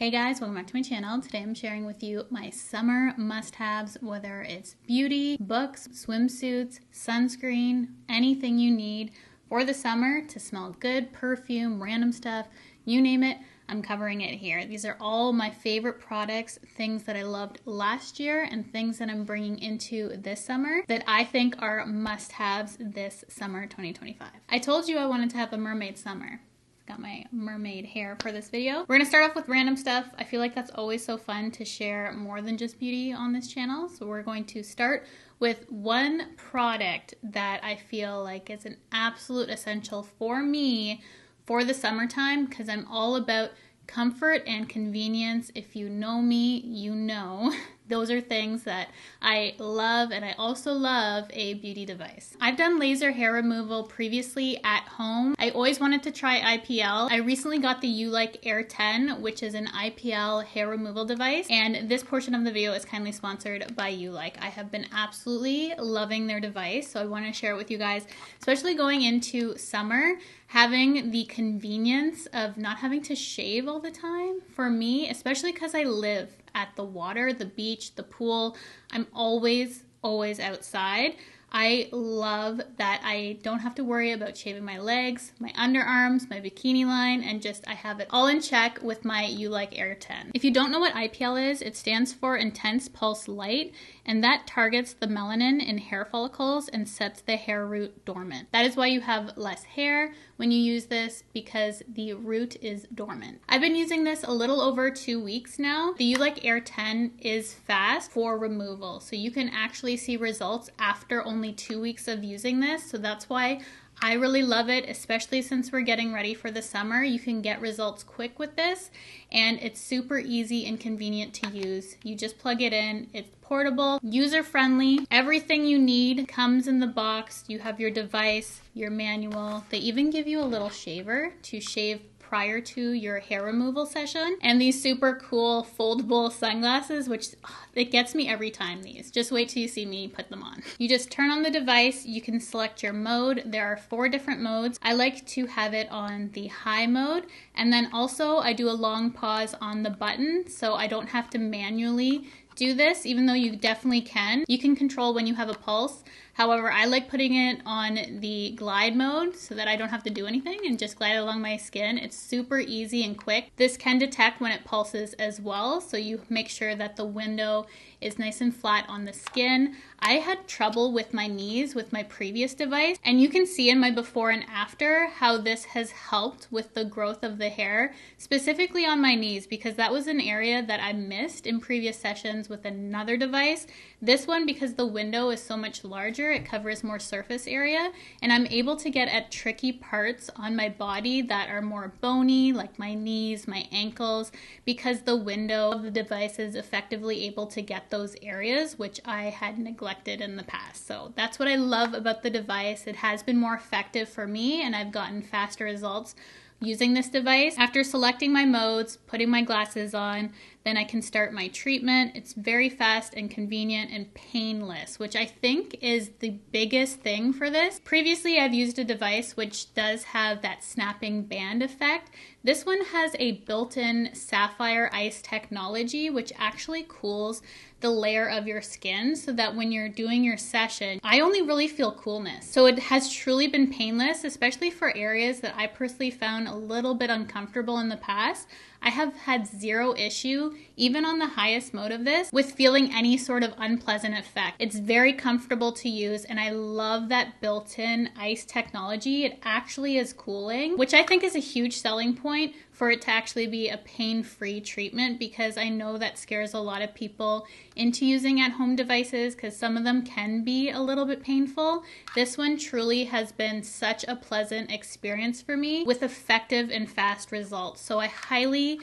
Hey guys, welcome back to my channel. Today I'm sharing with you my summer must-haves, whether it's beauty, books, swimsuits, sunscreen, anything you need for the summer to smell good, perfume, random stuff, you name it, I'm covering it here. These are all my favorite products, things that I loved last year and things that I'm bringing into this summer that I think are must-haves this summer 2025. I told you I wanted to have a mermaid summer. Got my mermaid hair for this video. We're gonna start off with random stuff. I feel like that's always so fun to share more than just beauty on this channel. So we're going to start with one product that I feel like is an absolute essential for me for the summertime because I'm all about comfort and convenience. If you know me, you know. Those are things that I love, and I also love a beauty device. I've done laser hair removal previously at home. I always wanted to try IPL. I recently got the YouLike Air 10, which is an IPL hair removal device, and this portion of the video is kindly sponsored by YouLike. I have been absolutely loving their device, so I want to share it with you guys, especially going into summer. Having the convenience of not having to shave all the time for me, especially because I live at the water, the beach, the pool. I'm always outside. I love that I don't have to worry about shaving my legs, my underarms, my bikini line, and just I have it all in check with my YouLike Air 10. If you don't know what IPL is, it stands for Intense Pulse Light, and that targets the melanin in hair follicles and sets the hair root dormant. That is why you have less hair when you use this, because the root is dormant. I've been using this a little over 2 weeks now. The YouLike Air 10 is fast for removal, so you can actually see results after only 2 weeks of using this. So that's why I really love it, especially since we're getting ready for the summer. You can get results quick with this, and it's super easy and convenient to use. You just plug it in, it's portable, user-friendly. Everything you need comes in the box. You have your device, your manual. They even give you a little shaver to shave prior to your hair removal session, and these super cool foldable sunglasses, which it gets me every time these. Just wait till you see me put them on. You just turn on the device, you can select your mode. There are 4 different modes. I like to have it on the high mode, and then also I do a long pause on the button so I don't have to manually do this, even though you definitely can. You can control when you have a pulse. However, I like putting it on the glide mode so that I don't have to do anything and just glide along my skin. It's super easy and quick. This can detect when it pulses as well, so you make sure that the window is nice and flat on the skin. I had trouble with my knees with my previous device, and you can see in my before and after how this has helped with the growth of the hair, specifically on my knees, because that was an area that I missed in previous sessions with another device. This one, because the window is so much larger, it covers more surface area, and I'm able to get at tricky parts on my body that are more bony, like my knees, my ankles, because the window of the device is effectively able to get those areas, which I had neglected in the past. So that's what I love about the device. It has been more effective for me, and I've gotten faster results using this device. After selecting my modes, putting my glasses on, then I can start my treatment. It's very fast and convenient and painless, which I think is the biggest thing for this. Previously, I've used a device which does have that snapping band effect. This one has a built-in sapphire ice technology, which actually cools the layer of your skin so that when you're doing your session, I only really feel coolness. So it has truly been painless, especially for areas that I personally found a little bit uncomfortable in the past. I have had zero issue, even on the highest mode of this, with feeling any sort of unpleasant effect. It's very comfortable to use, and I love that built-in ice technology. It actually is cooling, which I think is a huge selling point for it to actually be a pain-free treatment, because I know that scares a lot of people into using at-home devices because some of them can be a little bit painful. This one truly has been such a pleasant experience for me with effective and fast results. So I highly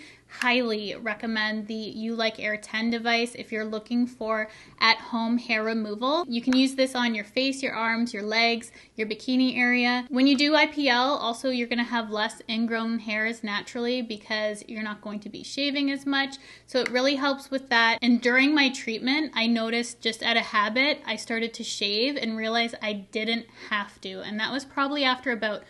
recommend the YouLike Air 10 device if you're looking for at-home hair removal. You can use this on your face, your arms, your legs, your bikini area. When you do IPL, also you're going to have less ingrown hairs naturally because you're not going to be shaving as much. So it really helps with that. And during my treatment, I noticed just out of habit, I started to shave and realized I didn't have to. And that was probably after about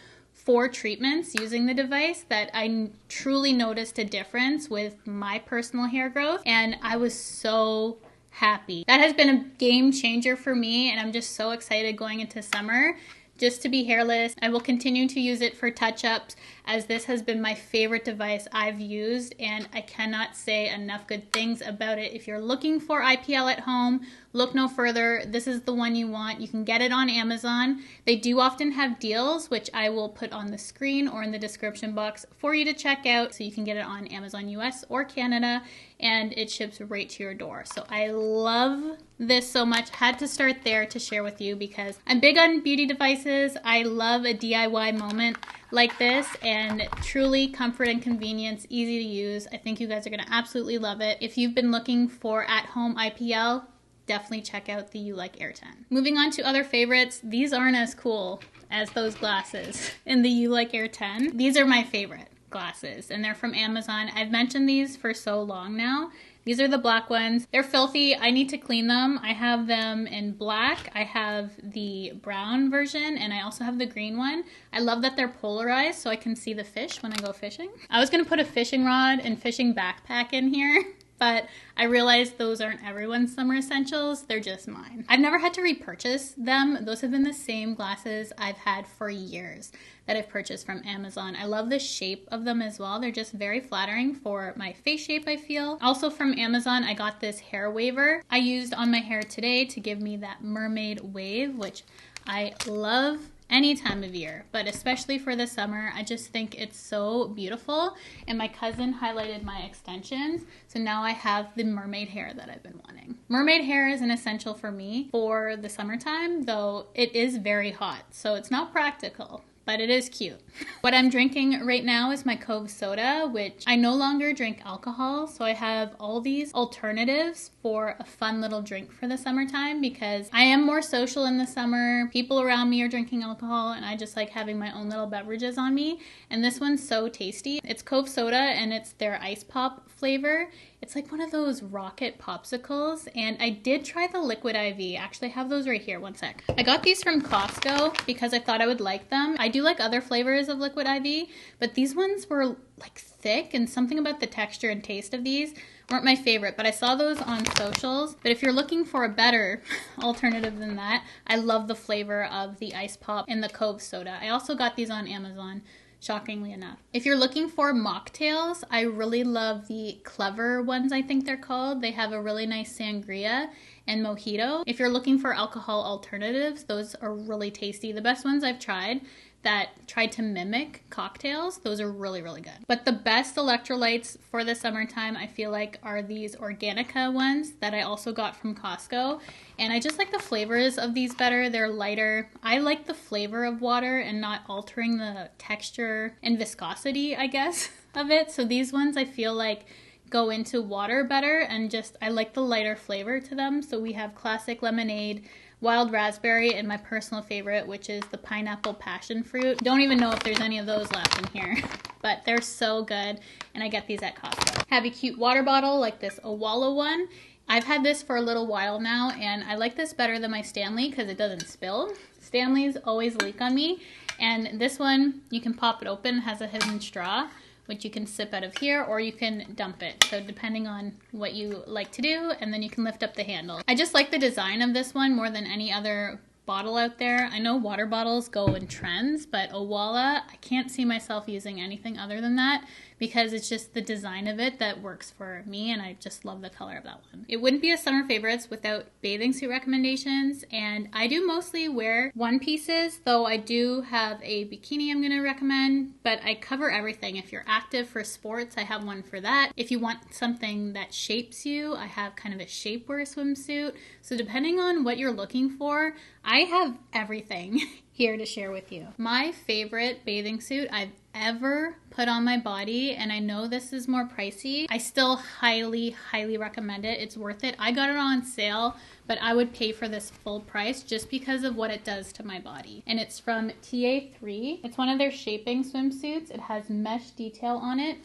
4 treatments using the device that I truly noticed a difference with my personal hair growth, and I was so happy. That has been a game changer for me, and I'm just so excited going into summer just to be hairless. I will continue to use it for touch-ups, as this has been my favorite device I've used, and I cannot say enough good things about it. If you're looking for IPL at home, look no further. This is the one you want. You can get it on Amazon. They do often have deals, which I will put on the screen or in the description box for you to check out, so you can get it on Amazon US or Canada, and it ships right to your door. So I love this so much. Had to start there to share with you because I'm big on beauty devices. I love a DIY moment like this, and truly comfort and convenience, easy to use. I think you guys are going to absolutely love it. If you've been looking for at-home IPL, definitely check out the You Like Air 10. Moving on to other favorites, these aren't as cool as those glasses in the You Like Air 10. These are my favorite glasses, and they're from Amazon. I've mentioned these for so long now. These are the black ones. They're filthy. I need to clean them. I have them in black. I have the brown version, and I also have the green one. I love that they're polarized so I can see the fish when I go fishing. I was gonna put a fishing rod and fishing backpack in here, but I realized those aren't everyone's summer essentials, they're just mine. I've never had to repurchase them. Those have been the same glasses I've had for years that I've purchased from Amazon. I love the shape of them as well. They're just very flattering for my face shape, I feel. Also from Amazon, I got this hair waver I used on my hair today to give me that mermaid wave, which I love any time of year, but especially for the summer. I just think it's so beautiful, and my cousin highlighted my extensions, so now I have the mermaid hair that I've been wanting. Mermaid hair is an essential for me for the summertime, though it is very hot, so it's not practical, but it is cute. What I'm drinking right now is my Cove soda, which I no longer drink alcohol, so I have all these alternatives for a fun little drink for the summertime because I am more social in the summer. People around me are drinking alcohol, and I just like having my own little beverages on me, and this one's so tasty. It's Cove soda, and it's their ice pop flavor. It's like one of those rocket popsicles, and I did try the liquid IV. Actually, I have those right here, one sec. I got these from Costco because I thought I would like them. I do like other flavors of liquid IV, but these ones were like thick, and something about the texture and taste of these weren't my favorite, but I saw those on socials. But if you're looking for a better alternative than that, I love the flavor of the ice pop and the Cove soda. I also got these on Amazon, shockingly enough. If you're looking for mocktails, I really love the Clever ones, I think they're called. They have a really nice sangria and mojito. If you're looking for alcohol alternatives, those are really tasty. The best ones I've tried that tried to mimic cocktails, those are really, really good. But the best electrolytes for the summertime, I feel like, are these Organica ones that I also got from Costco. And I just like the flavors of these better. They're lighter. I like the flavor of water and not altering the texture and viscosity, I guess, of it. So these ones I feel like go into water better, and just I like the lighter flavor to them. So we have classic lemonade, wild raspberry, and my personal favorite, which is the pineapple passion fruit. Don't even know if there's any of those left in here, but they're so good, and I get these at Costco. Have a cute water bottle like this Owala one. I've had this for a little while now, and I like this better than my Stanley because it doesn't spill. Stanleys always leak on me, and this one, you can pop it open, has a hidden straw, which you can sip out of here, or you can dump it. So depending on what you like to do, and then you can lift up the handle. I just like the design of this one more than any other bottle out there. I know water bottles go in trends, but Owala, I can't see myself using anything other than that because it's just the design of it that works for me, and I just love the color of that one. It wouldn't be a summer favorites without bathing suit recommendations, and I do mostly wear one pieces, though I do have a bikini I'm gonna recommend, but I cover everything. If you're active for sports, I have one for that. If you want something that shapes you, I have kind of a shapewear swimsuit. So depending on what you're looking for, I have everything here to share with you. My favorite bathing suit I've ever put on my body, and I know this is more pricey, I still highly, highly recommend it. It's worth it. I got it on sale, but I would pay for this full price just because of what it does to my body. And it's from TA3. It's one of their shaping swimsuits. It has mesh detail on it,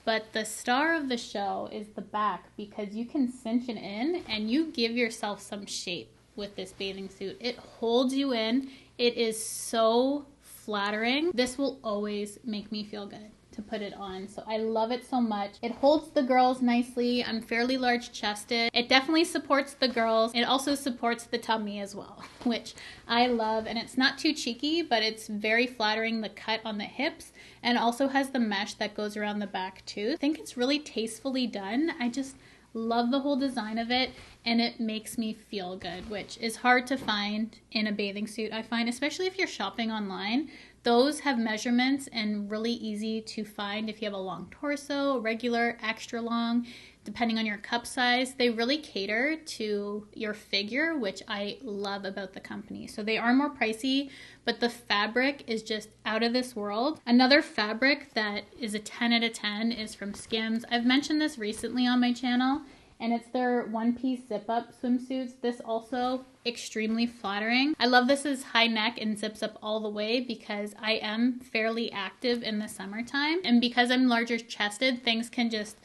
but the star of the show is the back because you can cinch it in and you give yourself some shape with this bathing suit. It holds you in. It is so flattering. This will always make me feel good to put it on. So I love it so much. It holds the girls nicely. I'm fairly large chested. It definitely supports the girls. It also supports the tummy as well, which I love. And it's not too cheeky, but it's very flattering, the cut on the hips, and also has the mesh that goes around the back too. I think it's really tastefully done. I just love the whole design of it, and it makes me feel good, which is hard to find in a bathing suit, I find, especially if you're shopping online. Those have measurements and really easy to find if you have a long torso, regular, extra long, depending on your cup size. They really cater to your figure, which I love about the company. So they are more pricey, but the fabric is just out of this world. Another fabric that is a 10 out of 10 is from Skims. I've mentioned this recently on my channel, and it's their one-piece zip-up swimsuits. This also extremely flattering. I love this is high neck and zips up all the way because I am fairly active in the summertime, and because I'm larger chested, things can just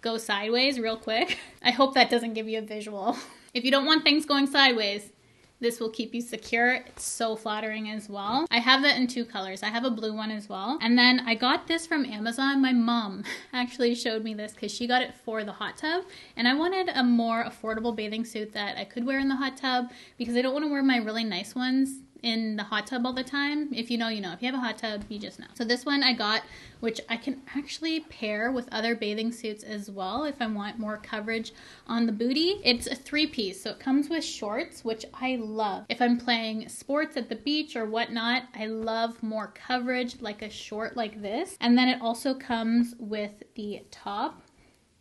go sideways real quick. I hope that doesn't give you a visual. If you don't want things going sideways, this will keep you secure. It's so flattering as well. I have that in 2 colors. I have a blue one as well. And then I got this from Amazon. My mom actually showed me this because she got it for the hot tub. And I wanted a more affordable bathing suit that I could wear in the hot tub because I don't want to wear my really nice ones in the hot tub all the time. If you know, you know. If you have a hot tub, you just know. So this one I got, which I can actually pair with other bathing suits as well if I want more coverage on the booty. It's a 3-piece, so it comes with shorts, which I love. If I'm playing sports at the beach or whatnot, I love more coverage like a short like this. And then it also comes with the top,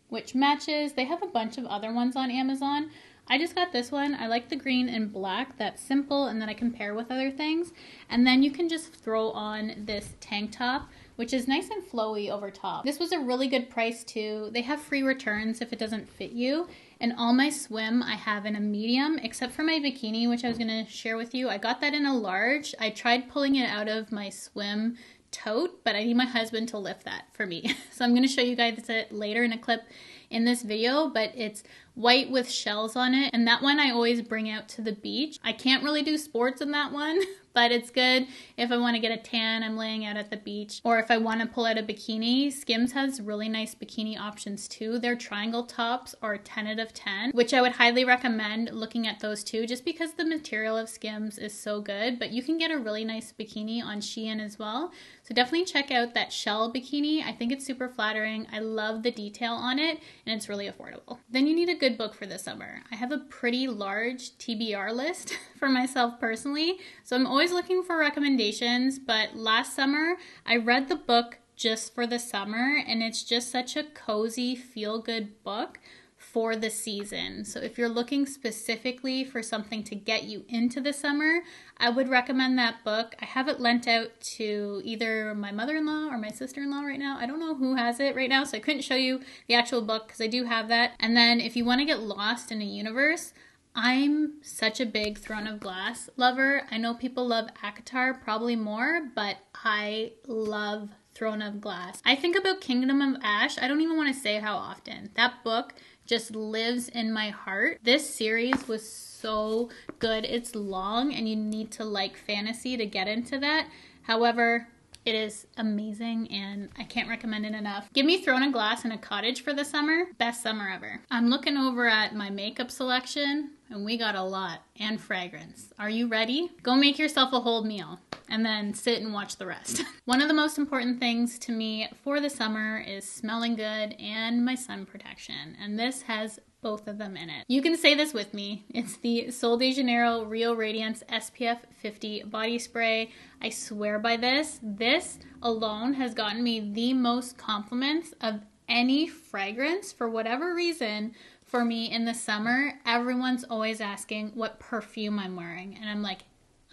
which matches. They have a bunch of other ones on Amazon. I just got this one. I like the green and black. That's simple, and then I can pair with other things. And then you can just throw on this tank top, which is nice and flowy over top. This was a really good price too. They have free returns if it doesn't fit you. And all my swim I have in a medium, except for my bikini, which I was gonna share with you. I got that in a large. I tried pulling it out of my swim tote, but I need my husband to lift that for me. So I'm gonna show you guys it later in a clip in this video, but it's white with shells on it, and that one I always bring out to the beach. I can't really do sports in that one, but it's good if I want to get a tan, I'm laying out at the beach, or if I want to pull out a bikini. Skims has really nice bikini options too. Their triangle tops are 10 out of 10, which I would highly recommend looking at those too, just because the material of Skims is so good, but you can get a really nice bikini on Shein as well. So definitely check out that shell bikini. I think it's super flattering. I love the detail on it, and it's really affordable. Then you need a good book for the summer. I have a pretty large TBR list for myself personally, so I'm always looking for recommendations, but last summer I read the book Just for the Summer, and it's just such a cozy, feel-good book for the season. So if you're looking specifically for something to get you into the summer, I would recommend that book. I have it lent out to either my mother-in-law or my sister-in-law right now. I don't know who has it right now, so I couldn't show you the actual book because I do have that. And then if you want to get lost in a universe, I'm such a big Throne of Glass lover. I know people love ACOTAR probably more, but I love Throne of Glass. I think about Kingdom of Ash. I don't even want to say how often. That book just lives in my heart. This series was so good. It's long and you need to like fantasy to get into that. However, it is amazing and I can't recommend it enough. Give me Throne of Glass and a cottage for the summer. Best summer ever. I'm looking over at my makeup selection and we got a lot, and fragrance. Are you ready? Go make yourself a whole meal and then sit and watch the rest. One of the most important things to me for the summer is smelling good and my sun protection, and this has both of them in it. You can say this with me. It's the Sol de Janeiro Rio Radiance SPF 50 body spray. I swear by this. This alone has gotten me the most compliments of any fragrance for whatever reason. For me in the summer, everyone's always asking what perfume I'm wearing. And I'm like,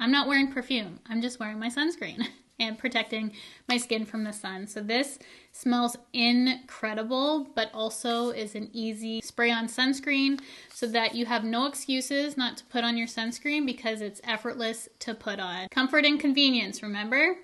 I'm not wearing perfume. I'm just wearing my sunscreen and protecting my skin from the sun. So this smells incredible, but also is an easy spray on sunscreen so that you have no excuses not to put on your sunscreen because it's effortless to put on. Comfort and convenience, remember?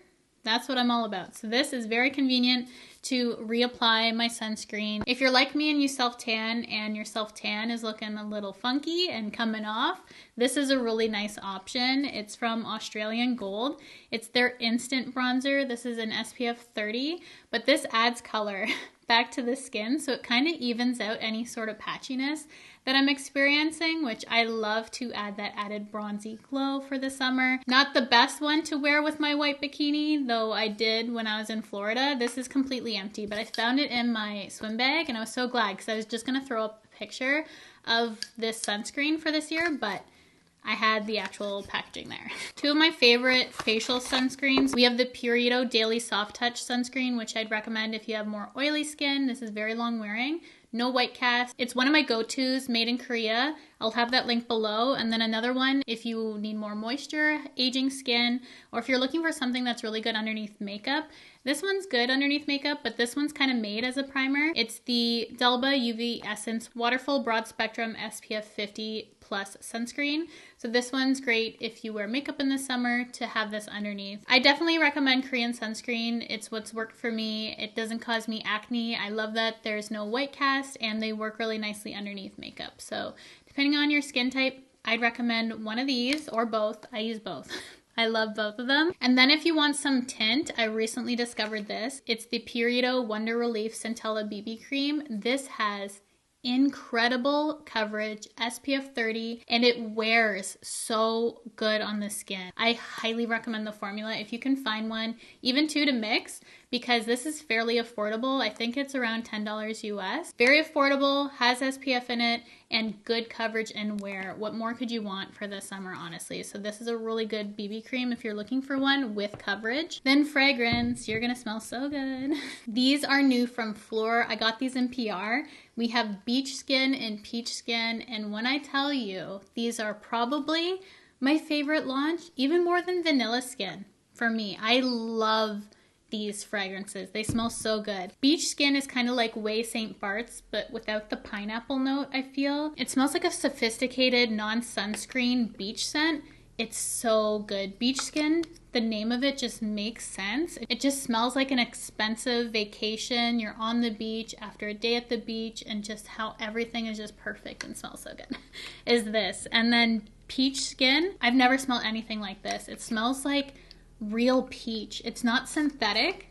That's what I'm all about. So this is very convenient to reapply my sunscreen. If you're like me and you self-tan and your self-tan is looking a little funky and coming off, this is a really nice option. It's from Australian Gold. It's their instant bronzer. This is an SPF 30, but this adds color back to the skin, so it kind of evens out any sort of patchiness that I'm experiencing, which I love to add that added bronzy glow for the summer. Not the best one to wear with my white bikini, though I did when I was in Florida. This is completely empty, but I found it in my swim bag, and I was so glad because I was just gonna throw up a picture of this sunscreen for this year, but I had the actual packaging there. Two of my favorite facial sunscreens. We have the Purito Daily Soft Touch sunscreen, which I'd recommend if you have more oily skin. This is very long wearing. No white cast. It's one of my go-tos, made in Korea. I'll have that link below. And then another one if you need more moisture, aging skin, or if you're looking for something that's really good underneath makeup. This one's good underneath makeup, but this one's kind of made as a primer. It's the Delba UV Essence Waterful Broad Spectrum SPF 50 Plus sunscreen. So this one's great if you wear makeup in the summer to have this underneath. I definitely recommend Korean sunscreen. It's what's worked for me. It doesn't cause me acne. I love that there's no white cast and they work really nicely underneath makeup. So depending on your skin type, I'd recommend one of these or both. I use both. I love both of them. And then if you want some tint, I recently discovered this. It's the Purito Wonder Relief Centella BB Cream. This has incredible coverage, SPF 30, and it wears so good on the skin. I highly recommend the formula if you can find one, even two to mix, because this is fairly affordable. I think it's around $10 US. Very affordable, has SPF in it, and good coverage and wear. What more could you want for the summer, honestly? So this is a really good BB cream if you're looking for one with coverage. Then fragrance, you're gonna smell so good. These are new from Fleur. I got these in PR. We have beach skin and peach skin, and when I tell you, these are probably my favorite launch, even more than vanilla skin for me. I love these fragrances. They smell so good. Beach skin is kind of like Way St. Bart's, but without the pineapple note, I feel. It smells like a sophisticated non-sunscreen beach scent. It's so good. Beach skin, the name of it just makes sense. It just smells like an expensive vacation. You're on the beach after a day at the beach, and just how everything is just perfect and smells so good is this. And then peach skin, I've never smelled anything like this. It smells like real peach. It's not synthetic.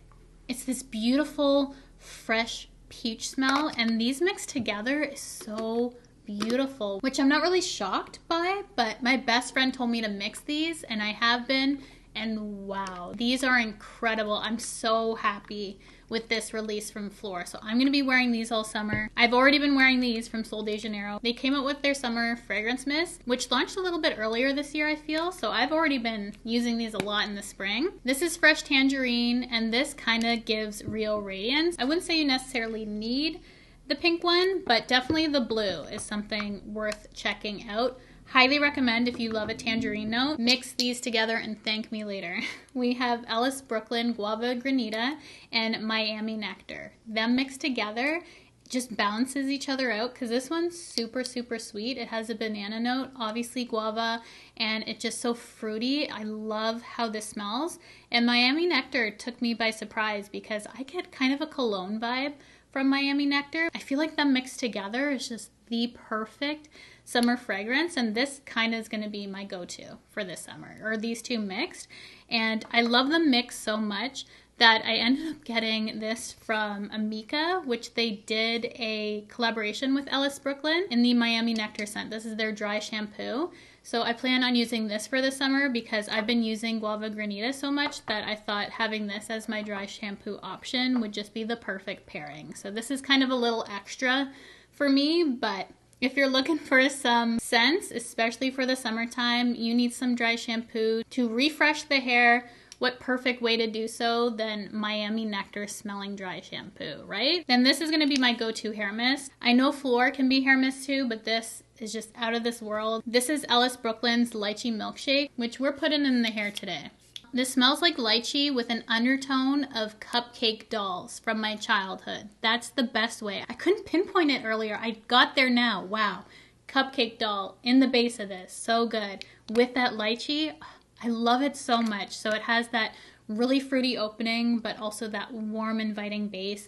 It's this beautiful, fresh peach smell, and these mixed together is so beautiful, which I'm not really shocked by, but my best friend told me to mix these, and I have been, and wow, these are incredible. I'm so happy with this release from Fleur. So I'm gonna be wearing these all summer. I've already been wearing these from Sol de Janeiro. They came out with their summer fragrance mist, which launched a little bit earlier this year, I feel. So I've already been using these a lot in the spring. This is Fresh Tangerine, and this kind of gives real radiance. I wouldn't say you necessarily need the pink one, but definitely the blue is something worth checking out. Highly recommend if you love a tangerine note. Mix these together and thank me later. We have Ellis Brooklyn Guava Granita and Miami Nectar. Them mixed together just balances each other out because this one's super, super sweet. It has a banana note, obviously guava, and it's just so fruity. I love how this smells. And Miami Nectar took me by surprise because I get kind of a cologne vibe from Miami Nectar. I feel like them mixed together is just the perfect summer fragrance, and this kind of is going to be my go-to for this summer, or these two mixed. And I love them mixed so much that I ended up getting this from Amika, which they did a collaboration with Ellis Brooklyn in the Miami Nectar scent. This is their dry shampoo. So I plan on using this for the summer because I've been using Guava Granita so much that I thought having this as my dry shampoo option would just be the perfect pairing. So this is kind of a little extra for me, but if you're looking for some scents, especially for the summertime, you need some dry shampoo to refresh the hair. What perfect way to do so than Miami Nectar smelling dry shampoo, right? Then this is going to be my go-to hair mist. I know Fleur can be hair mist too, but this is just out of this world. This is Ellis Brooklyn's Lychee Milkshake, which we're putting in the hair today. This smells like lychee with an undertone of cupcake dolls from my childhood. That's the best way. I couldn't pinpoint it earlier. I got there now. Wow. Cupcake doll in the base of this. So good. With that lychee, I love it so much. So it has that really fruity opening, but also that warm, inviting base.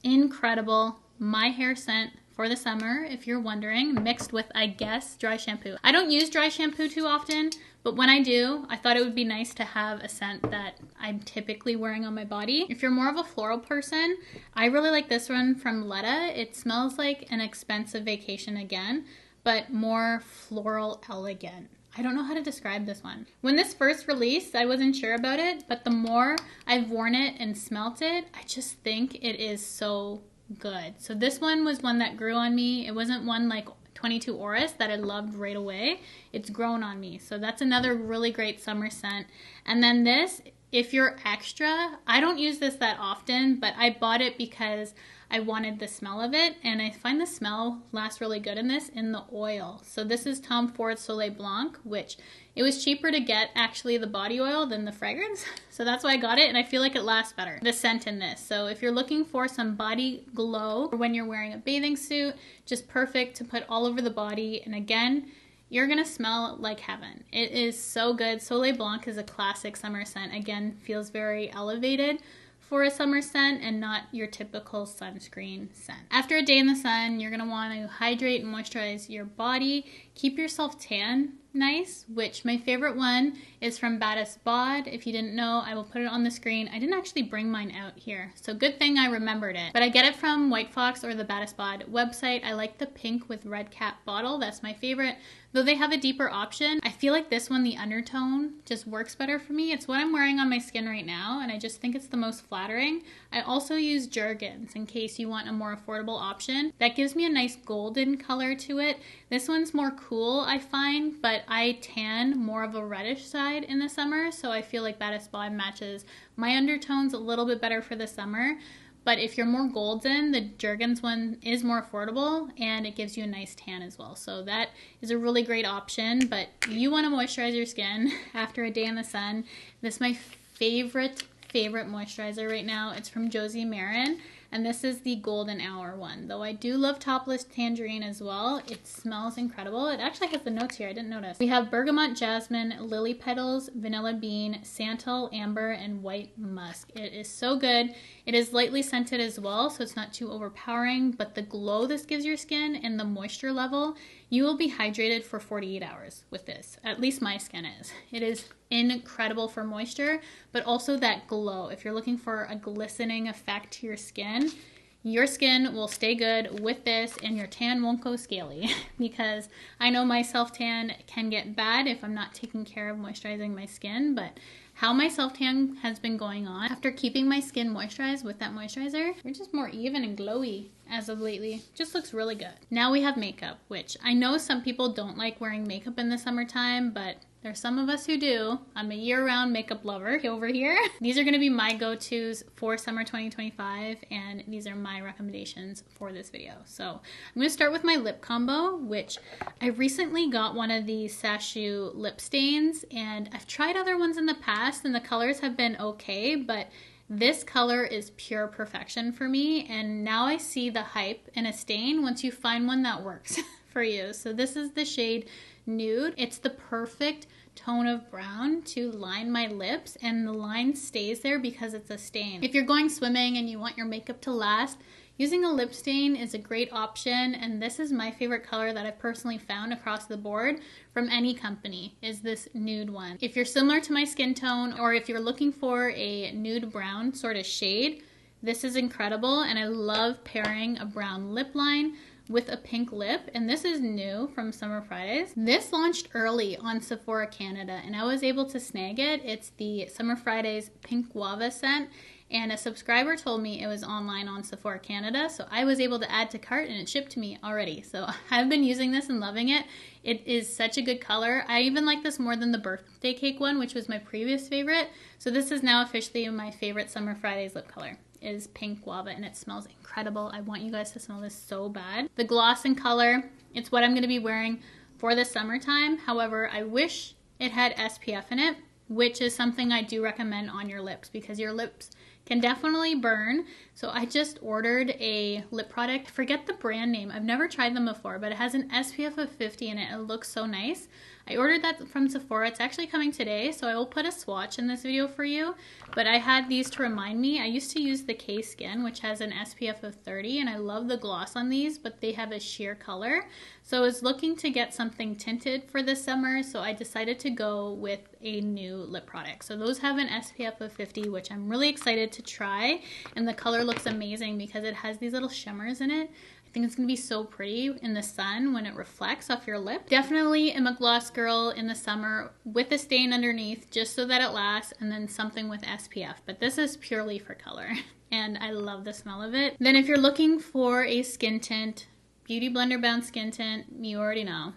Incredible. My hair scent for the summer, if you're wondering, mixed with, I guess, dry shampoo. I don't use dry shampoo too often, but when I do, I thought it would be nice to have a scent that I'm typically wearing on my body. If you're more of a floral person, I really like this one from Letta. It smells like an expensive vacation again, but more floral elegant. I don't know how to describe this one. When this first released, I wasn't sure about it, but the more I've worn it and smelt it, I just think it is so good. So this one was one that grew on me. It wasn't one like 22 Oris that I loved right away. It's grown on me. So that's another really great summer scent. And then this, if you're extra, I don't use this that often, but I bought it because I wanted the smell of it, and I find the smell lasts really good in this in the oil. So this is Tom Ford Soleil Blanc, which it was cheaper to get actually the body oil than the fragrance. So that's why I got it, and I feel like it lasts better, the scent in this. So if you're looking for some body glow when you're wearing a bathing suit, just perfect to put all over the body. And again, you're gonna smell like heaven. It is so good. Soleil Blanc is a classic summer scent. Again, feels very elevated for a summer scent and not your typical sunscreen scent. After a day in the sun, you're gonna wanna hydrate and moisturize your body. Keep yourself tan nice, which my favorite one is from Baddest Bod. If you didn't know, I will put it on the screen. I didn't actually bring mine out here, so good thing I remembered it. But I get it from White Fox or the Baddest Bod website. I like the pink with red cap bottle. That's my favorite. Though they have a deeper option, I feel like this one, the undertone, just works better for me. It's what I'm wearing on my skin right now, and I just think it's the most flattering. I also use Jergens in case you want a more affordable option. That gives me a nice golden color to it. This one's more cool, I find, but I tan more of a reddish side in the summer, so I feel like Baddest Bod matches my undertones a little bit better for the summer. But if you're more golden, the Jergens one is more affordable and it gives you a nice tan as well. So that is a really great option, but you want to moisturize your skin after a day in the sun. This is my favorite moisturizer right now. It's from Josie Maran, and this is the Golden Hour one. Though I do love Topless Tangerine as well. It smells incredible. It actually has the notes here. I didn't notice. We have bergamot, jasmine, lily petals, vanilla bean, santal, amber, and white musk. It is so good. It is lightly scented as well, so it's not too overpowering, but the glow this gives your skin and the moisture level, you will be hydrated for 48 hours with this. At least my skin is. It is incredible for moisture, but also that glow. If you're looking for a glistening effect to your skin will stay good with this and your tan won't go scaly because I know my self-tan can get bad if I'm not taking care of moisturizing my skin, but how my self-tan has been going on after keeping my skin moisturized with that moisturizer, we're just more even and glowy as of lately. Just looks really good. Now we have makeup, which I know some people don't like wearing makeup in the summertime, but there's some of us who do. I'm a year-round makeup lover over here. These are gonna be my go-tos for summer 2025, and these are my recommendations for this video. So I'm gonna start with my lip combo, which I recently got one of these Sashu lip stains, and I've tried other ones in the past, and the colors have been okay, but this color is pure perfection for me, and now I see the hype in a stain once you find one that works for you. So this is the shade Nude. It's the perfect tone of brown to line my lips, and the line stays there because it's a stain. If you're going swimming and you want your makeup to last, using a lip stain is a great option, and this is my favorite color that I've personally found across the board from any company, is this nude one. If you're similar to my skin tone, or if you're looking for a nude brown sort of shade, this is incredible, and I love pairing a brown lip line with a pink lip, and this is new from Summer Fridays. This launched early on Sephora Canada, and I was able to snag it. It's the Summer Fridays Pink Guava scent, and a subscriber told me it was online on Sephora Canada, so I was able to add to cart and it shipped to me already. So I've been using this and loving it. It is such a good color. I even like this more than the birthday cake one, which was my previous favorite. So this is now officially my favorite Summer Fridays lip color. Is Pink Guava, and it smells incredible. I want you guys to smell this so bad. The gloss and color, it's what I'm going to be wearing for the summertime. However, I wish it had SPF in it, which is something I do recommend on your lips because your lips can definitely burn. So I just ordered a lip product. I forget the brand name. I've never tried them before, but it has an SPF of 50 in it. It looks so nice. I ordered that from Sephora. It's actually coming today, so I will put a swatch in this video for you. But I had these to remind me. I used to use the K Skin, which has an SPF of 30, and I love the gloss on these, but they have a sheer color. So I was looking to get something tinted for this summer, so I decided to go with a new lip product. So those have an SPF of 50, which I'm really excited to try, and the color looks amazing because it has these little shimmers in it. I think it's going to be so pretty in the sun when it reflects off your lip. Definitely am a gloss girl in the summer with a stain underneath just so that it lasts, and then something with SPF. But this is purely for color, and I love the smell of it. Then if you're looking for a skin tint, Beauty Blender Bound Skin Tint, you already know.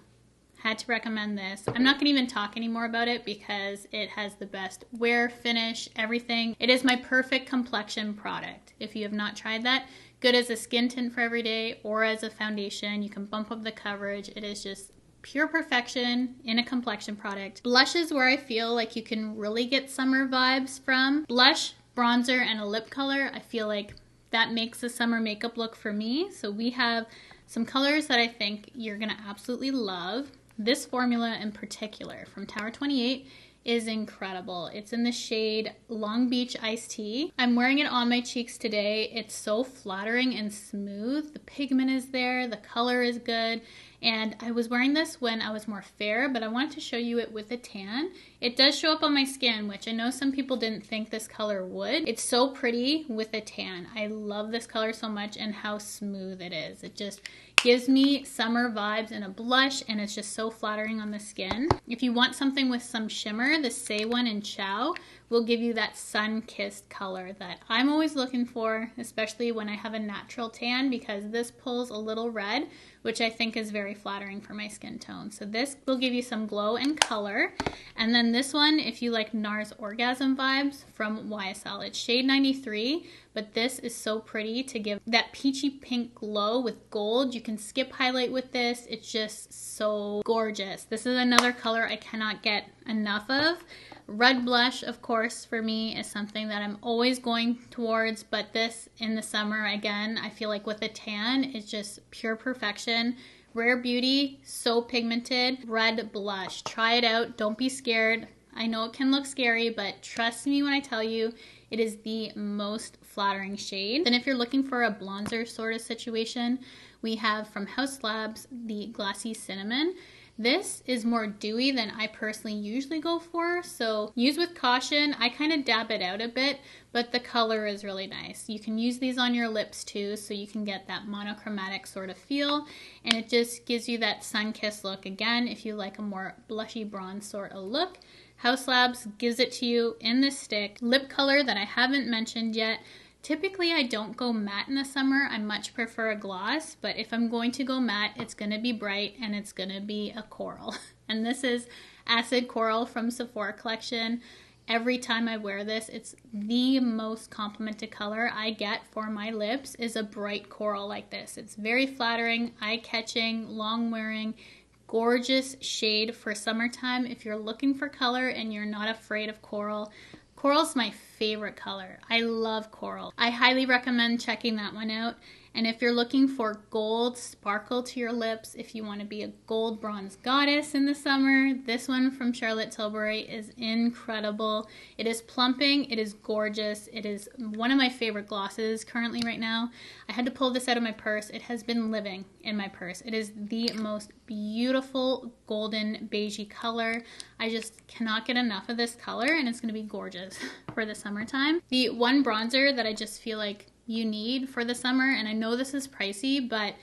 Had to recommend this. I'm not going to even talk anymore about it because it has the best wear, finish, everything. It is my perfect complexion product. If you have not tried that, good as a skin tint for every day or as a foundation. You can bump up the coverage. It is just pure perfection in a complexion product. Blush is where I feel like you can really get summer vibes from. Blush, bronzer, and a lip color. I feel like that makes a summer makeup look for me. So we have some colors that I think you're gonna absolutely love. This formula in particular from Tower 28 is incredible. It's in the shade Long Beach Iced Tea. I'm wearing it on my cheeks today. It's so flattering and smooth. The pigment is there, the color is good, and I was wearing this when I was more fair, but I wanted to show you it with a tan. It does show up on my skin, which I know some people didn't think this color would. It's so pretty with a tan. I love this color so much and how smooth it is. It just gives me summer vibes in a blush, and it's just so flattering on the skin. If you want something with some shimmer, the Say one in Chow will give you that sun-kissed color that I'm always looking for, especially when I have a natural tan, because this pulls a little red, which I think is very flattering for my skin tone. So this will give you some glow and color. And then this one, if you like NARS Orgasm vibes from YSL, it's shade 93, but this is so pretty to give that peachy pink glow with gold. You can skip highlight with this. It's just so gorgeous. This is another color I cannot get enough of. Red blush, of course, for me is something that I'm always going towards, but this in the summer, again, I feel like with a tan, it's just pure perfection. Rare Beauty, so pigmented, red blush. Try it out. Don't be scared. I know it can look scary, but trust me when I tell you, it is the most flattering shade. Then if you're looking for a bronzer sort of situation, we have from Haus Labs the Glassy Cinnamon. This is more dewy than I personally usually go for, so use with caution. I kind of dab it out a bit, but the color is really nice. You can use these on your lips too, so you can get that monochromatic sort of feel, and it just gives you that sun-kissed look. Again, if you like a more blushy bronze sort of look, Haus Labs gives it to you in this stick. Lip color that I haven't mentioned yet. Typically, I don't go matte in the summer. I much prefer a gloss, but if I'm going to go matte, it's going to be bright and it's going to be a coral. And this is Acid Coral from Sephora collection. Every time I wear this, it's the most complimented color I get for my lips is a bright coral like this. It's very flattering, eye-catching, long-wearing, gorgeous shade for summertime. If you're looking for color and you're not afraid of coral, coral's my favorite color. I love coral. I highly recommend checking that one out. And if you're looking for gold sparkle to your lips, if you want to be a gold bronze goddess in the summer, this one from Charlotte Tilbury is incredible. It is plumping, it is gorgeous, it is one of my favorite glosses currently right now. I had to pull this out of my purse. It has been living in my purse. It is the most beautiful golden beigey color. I just cannot get enough of this color, and it's going to be gorgeous for the summertime. The one bronzer that I just feel like you need for the summer, and I know this is pricey, but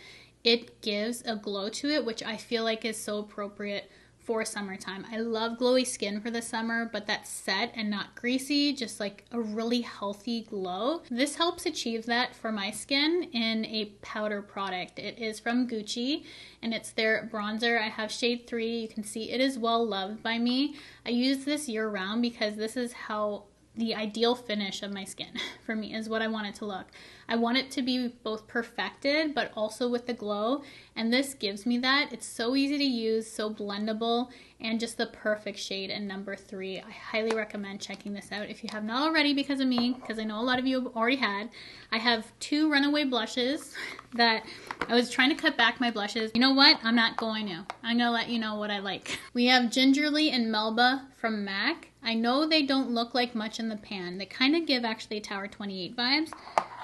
it gives a glow to it, which I feel like is so appropriate for summertime. I love glowy skin for the summer, but that's set and not greasy, just like a really healthy glow. This helps achieve that for my skin in a powder product. It is from Gucci, and it's their bronzer. I have shade 3. You can see it is well loved by me. I use this year round because this is how the ideal finish of my skin for me is what I want it to look. I want it to be both perfected, but also with the glow. And this gives me that. It's so easy to use, so blendable, and just the perfect shade in number 3. I highly recommend checking this out if you have not already because of me, because I know a lot of you have already had. I have 2 runaway blushes that I was trying to cut back my blushes. You know what? I'm not going to. I'm going to let you know what I like. We have Gingerly and Melba from MAC. I know they don't look like much in the pan. They kind of give actually Tower 28 vibes.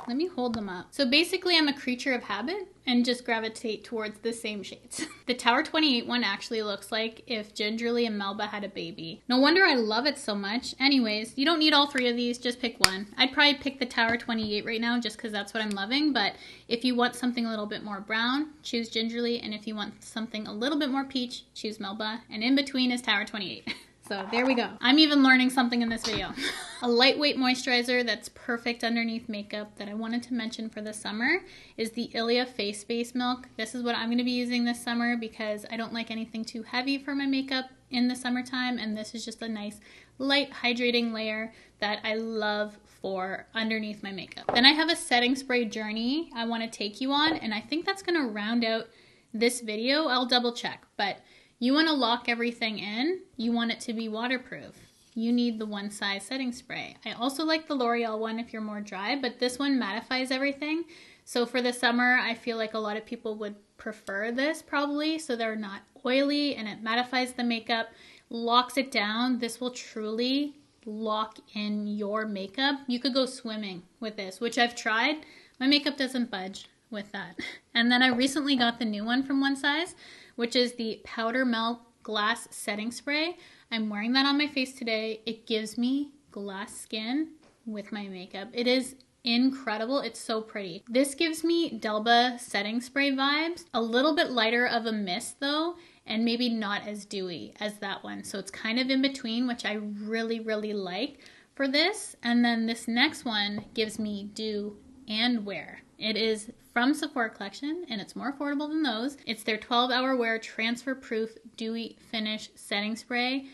Let me hold them up. So basically I'm a creature of habit and just gravitate towards the same shades. The Tower 28 one actually looks like if Gingerly and Melba had a baby. No wonder I love it so much. Anyways, you don't need all 3 of these, just pick one. I'd probably pick the Tower 28 right now just because that's what I'm loving, but if you want something a little bit more brown, choose Gingerly, and if you want something a little bit more peach, choose Melba, and in between is Tower 28. So there we go. I'm even learning something in this video. A lightweight moisturizer that's perfect underneath makeup that I wanted to mention for the summer is the Ilia Face Base Milk. This is what I'm going to be using this summer because I don't like anything too heavy for my makeup in the summertime, and this is just a nice light hydrating layer that I love for underneath my makeup. Then I have a setting spray journey I want to take you on, and I think that's going to round out this video. I'll double check, but you want to lock everything in. You want it to be waterproof. You need the One Size setting spray. I also like the L'Oreal one if you're more dry, but this one mattifies everything. So for the summer, I feel like a lot of people would prefer this probably, so they're not oily and it mattifies the makeup, locks it down. This will truly lock in your makeup. You could go swimming with this, which I've tried. My makeup doesn't budge with that. And then I recently got the new one from One Size, which is the Powder Melt Glass Setting Spray. I'm wearing that on my face today. It gives me glass skin with my makeup. It is incredible. It's so pretty. This gives me Delba setting spray vibes. A little bit lighter of a mist though, and maybe not as dewy as that one. So it's kind of in between, which I really, really like for this. And then this next one gives me dew and wear. It is from Sephora Collection and it's more affordable than those. It's their 12-hour wear transfer proof dewy finish setting spray.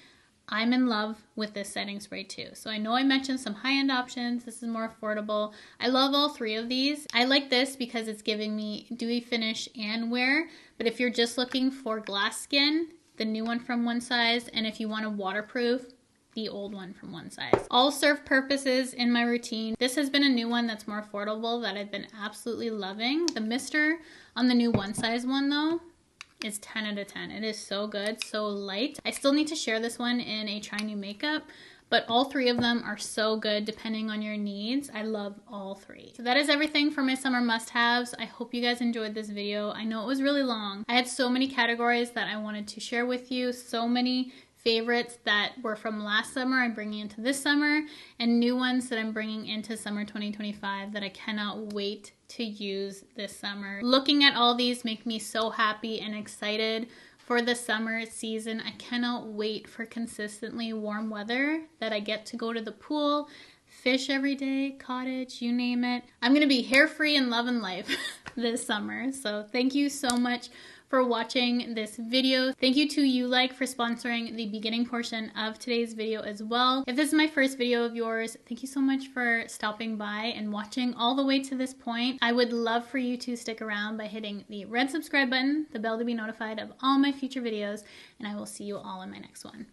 I'm in love with this setting spray too. So I know I mentioned some high-end options. This is more affordable. I love all 3 of these. I like this because it's giving me dewy finish and wear. But if you're just looking for glass skin, the new one from One Size, and if you want a waterproof, the old one from One Size. All serve purposes in my routine. This has been a new one that's more affordable that I've been absolutely loving. The mister on the new One Size one though is 10 out of 10. It is so good, so light. I still need to share this one in a Try New Makeup, but all 3 of them are so good depending on your needs. I love all 3. So that is everything for my summer must-haves. I hope you guys enjoyed this video. I know it was really long. I had so many categories that I wanted to share with you, so many favorites that were from last summer I'm bringing into this summer, and new ones that I'm bringing into summer 2025 that I cannot wait to use this summer. Looking at all these make me so happy and excited for the summer season. I cannot wait for consistently warm weather that I get to go to the pool, fish every day, cottage, you name it. I'm gonna be hair free and loving life this summer. So thank you so much for watching this video. Thank you to YouLike for sponsoring the beginning portion of today's video as well. If this is my first video of yours, thank you so much for stopping by and watching all the way to this point. I would love for you to stick around by hitting the red subscribe button, the bell to be notified of all my future videos, and I will see you all in my next one.